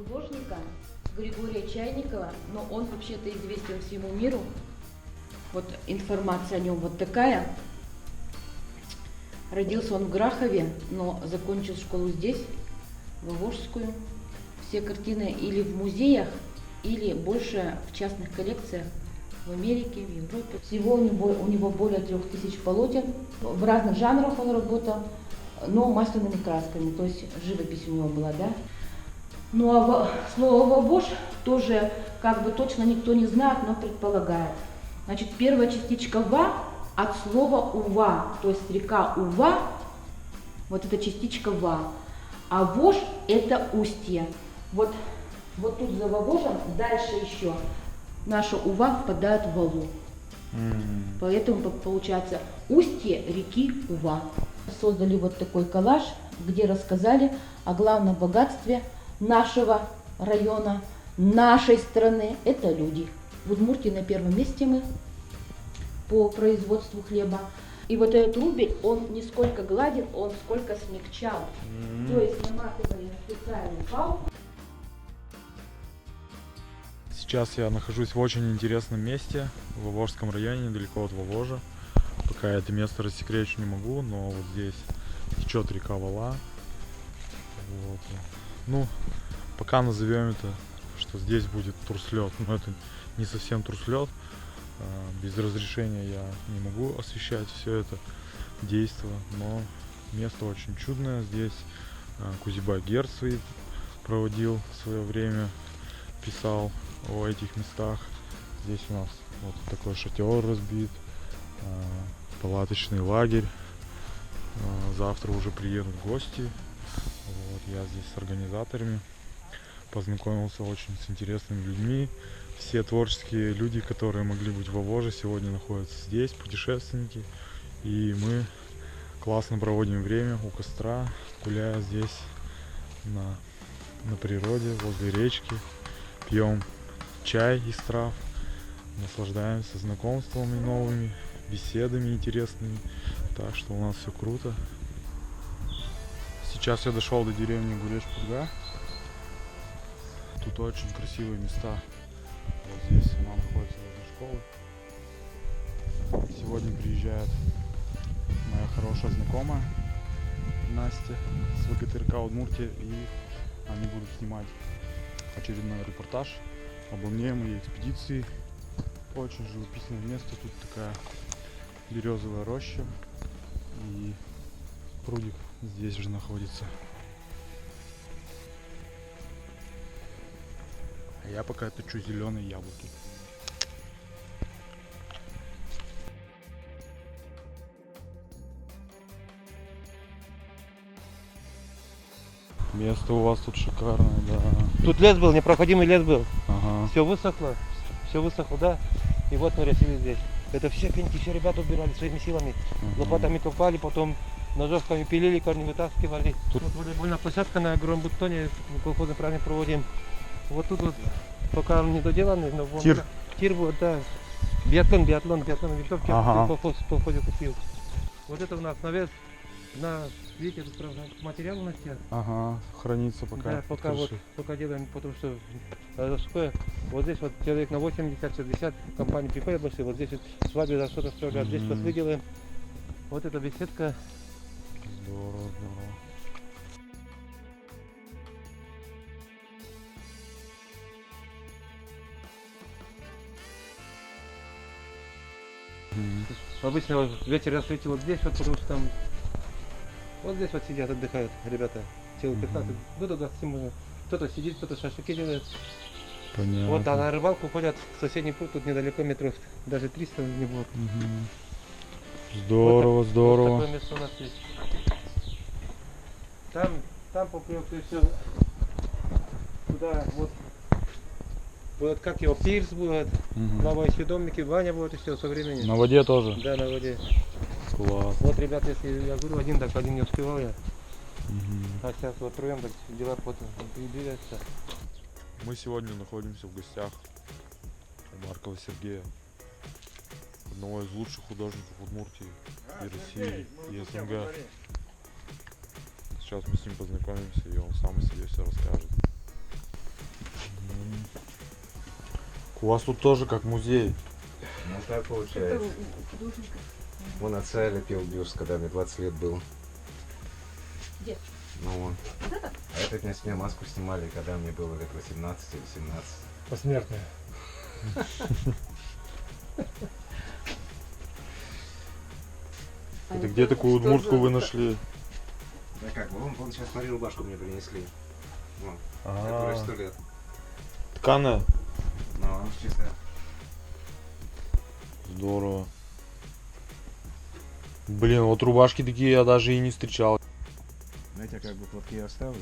художника Григория Чайникова, но он вообще-то известен всему миру. Вот информация о нем вот такая. Родился он в Грахове, но закончил школу здесь, Волжскую. Все картины или в музеях, или больше в частных коллекциях в Америке, в Европе. Всего у него более 3000 полотен. В разных жанрах он работал, но масляными красками, то есть живопись у него была, да. Ну а слово «вавош» тоже как бы точно никто не знает, но предполагает. Значит, первая частичка «ва» от слова «ува», то есть река Ува, вот эта частичка «ва». А «вош» – это устье. Вот тут за Вавожем дальше еще наша Ува впадает в Валу. Поэтому получается устье реки Ува. Создали вот такой коллаж, где рассказали о главном богатстве нашего района, нашей страны. Это люди. В Удмуртии на первом месте мы по производству хлеба. И вот этот рубль, он не сколько гладил, он сколько смягчал. То есть наматывали на специальную палку. Сейчас я нахожусь в очень интересном месте, в Вовожском районе, недалеко от Вовожа. Пока я это место рассекречу не могу, но вот здесь течет река Вала. Вот. Ну, пока назовем это, что здесь будет турслет, но это не совсем турслет. Без разрешения я не могу освещать все это действо, но место очень чудное. Здесь Кузибай Герцвейт проводил в свое время, писал о этих местах. Здесь у нас вот такой шатер разбит, палаточный лагерь. Завтра уже приедут гости. Вот, я здесь с организаторами познакомился очень с интересными людьми. Все творческие люди, которые могли быть в Вовоже, сегодня находятся здесь, путешественники. И мы классно проводим время у костра, гуляя здесь на природе, возле речки. Пьем чай из трав, наслаждаемся знакомствами новыми, беседами интересными. Так что у нас все круто. Сейчас я дошел до деревни Гуреш-Пурга. Тут очень красивые места. Вот здесь она находится возле школы. Сегодня приезжает моя хорошая знакомая Настя с ВГТРК Удмуртия, и они будут снимать очередной репортаж обо мне, моей экспедиции. Очень живописное место. Тут такая березовая роща, и прудик здесь же находится. А я пока точу зеленые яблоки. Место у вас тут шикарное, да. Тут лес был, непроходимый лес был. Ага. Все высохло, да. И вот мы решили здесь. Это все пеньки, все ребята убирали своими силами. Лопатами копали, потом ножовками пилили, корни вытаскивали. Тут вот волейбольная площадка на огромном бутоне, колхозный праздник проводим. Вот тут вот, пока он не доделанный, но вон, тир будет, да. Биатлон винтовки, колхозе купил. Вот это у нас навес. Видите, тут материал у нас сейчас. Ага, хранится пока. Да, пока делаем, потому что сухое. Вот здесь вот человек на 80-60 компании приходят большие, вот здесь вот свадьбы за что-то строят, здесь вот выделаем. Вот эта беседка. Здорово. Обычно вот вечер я встретил вот здесь, вот, потому что там вот здесь вот сидят, отдыхают ребята. Человек 15, ну до 20 можно. Кто-то сидит, кто-то шашлыки делает. Понятно. Вот, а на рыбалку ходят в соседний пруд, тут недалеко, метров даже 300 не будет. Здорово, здорово. Вот такое место у нас есть. Там поплёвка все туда, вот как его, пирс будет, новые съедомники, баня будет и все со временем. На воде тоже? Да, на воде. Класс. Вот, ребята, если я говорю, один не успевал я. А сейчас вот троем так дела потом двигаются. Мы сегодня находимся в гостях у Маркова Сергея, одного из лучших художников Удмуртии и России, и СНГ. Сейчас мы с ним познакомимся, и он сам о себе все расскажет. У вас тут тоже как музей. Ну так получается. Вон отца лепил бюст, когда мне 20 лет было. Где? Ну вон. А этот мне с меня маску снимали, когда мне было лет 18 или 17. Посмертная. Это где такую удмуртку вы нашли? Да как, вон сейчас смотри, рубашку мне принесли. Вон, А, которая 100 лет. тканая? Ну, она чистая. Здорово. Блин, вот рубашки такие я даже и не встречал. Знаете, я как бы платки оставлю.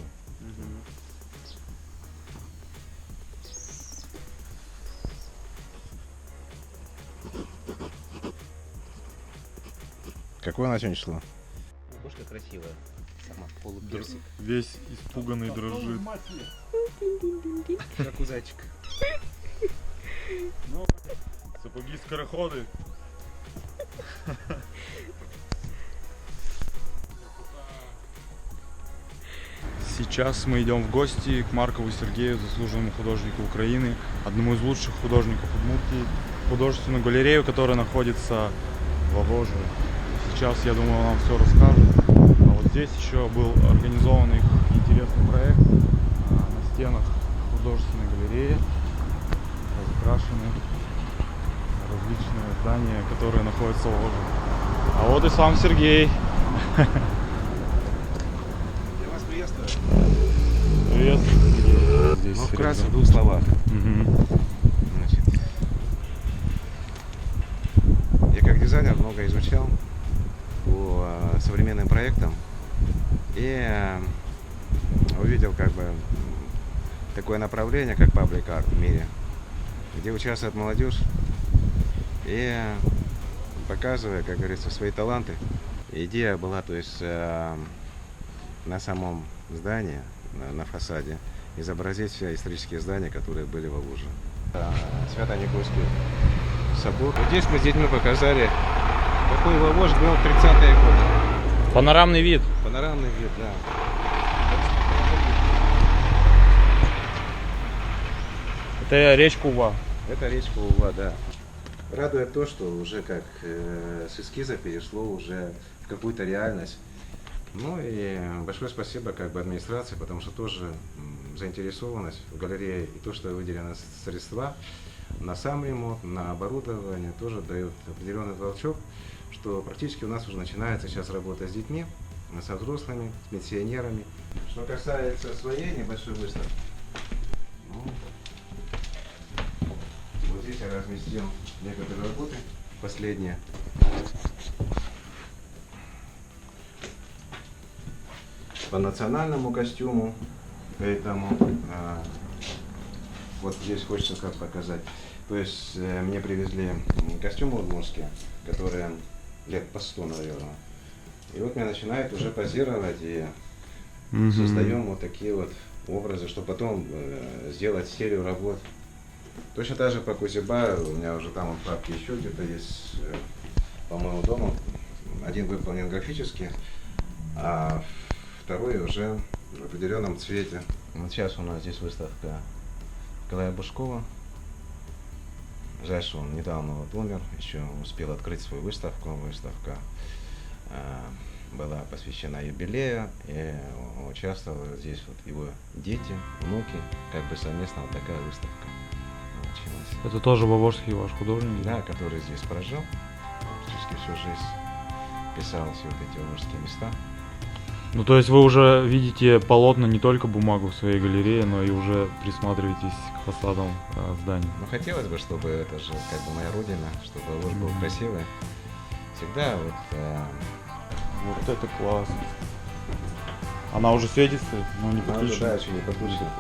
Какое она сегодня число? Рубашка красивая. Сама полуперсик. Весь испуганный дрожит. Как у зайчика. Сапоги скороходы. Сейчас мы идем в гости к Маркову Сергею, заслуженному художнику Украины, одному из лучших художников Удмуртии, художественную галерею, которая находится в Вовоже. Сейчас, я думаю, он нам все расскажет. А вот здесь еще был организован их интересный проект. На стенах художественной галереи разукрашены различные здания, которые находятся в Вовоже. А вот и сам Сергей. Я вас приветствую. Привет. Здесь Ну, вкратце в рядом. двух словах. Мгм. Значит, я как дизайнер много изучал по современным проектам и увидел как бы такое направление, как паблик арт в мире, где участвует молодежь и показывая, как говорится, свои таланты. Идея была, то есть на самом здании, на фасаде, изобразить все исторические здания, которые были в Вовуже. Свято-Никольский собор. Вот здесь мы с детьми показали, какой Вовож был в 30-е годы. Панорамный вид. Панорамный вид, да. Это речка Ува. Это речка Ува, да. Радует то, что уже как с эскиза перешло уже в какую-то реальность. Ну и большое спасибо как бы администрации, потому что тоже заинтересованность в галерее и то, что выделены средства на сам ремонт, на оборудование, тоже дает определенный толчок, что практически у нас уже начинается сейчас работа с детьми, со взрослыми, с пенсионерами. Что касается своей небольшой выставки, ну, вот здесь я разместил некоторые работы, последние. По национальному костюму, поэтому вот здесь хочется как показать. То есть мне привезли костюмы удмуртские, которые лет по 100, наверное. И вот мне начинают уже позировать и создаем вот такие вот образы, чтобы потом сделать серию работ. Точно так же по Кузеба, у меня уже там вот папки еще где-то есть, по моему дому. Один выполнен графически, а второй уже в определенном цвете. Вот сейчас у нас здесь выставка Николая Бушкова. Жаль, что он недавно вот умер, еще успел открыть свою выставку. Выставка была посвящена юбилею, и участвовали здесь вот его дети, внуки, как бы совместно вот такая выставка получилась. Это тоже вовожский ваш художник? Да, который здесь прожил, практически всю жизнь писал все вот эти вовожские места. Ну, то есть вы уже видите полотна, не только бумагу в своей галерее, но и уже присматриваетесь к фасадам зданий. Ну, хотелось бы, чтобы это же как бы моя родина, чтобы Вовож был красивый. Всегда вот... Вот это классно. Она уже светится, но не Надо, подключена. да, еще не подключена.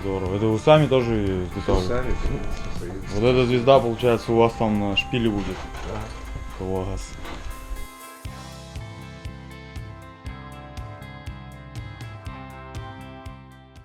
Здорово. Это вы сами тоже ее изготовили? Сами, Вот эта звезда, получается, у вас там на шпиле будет. да. Класс.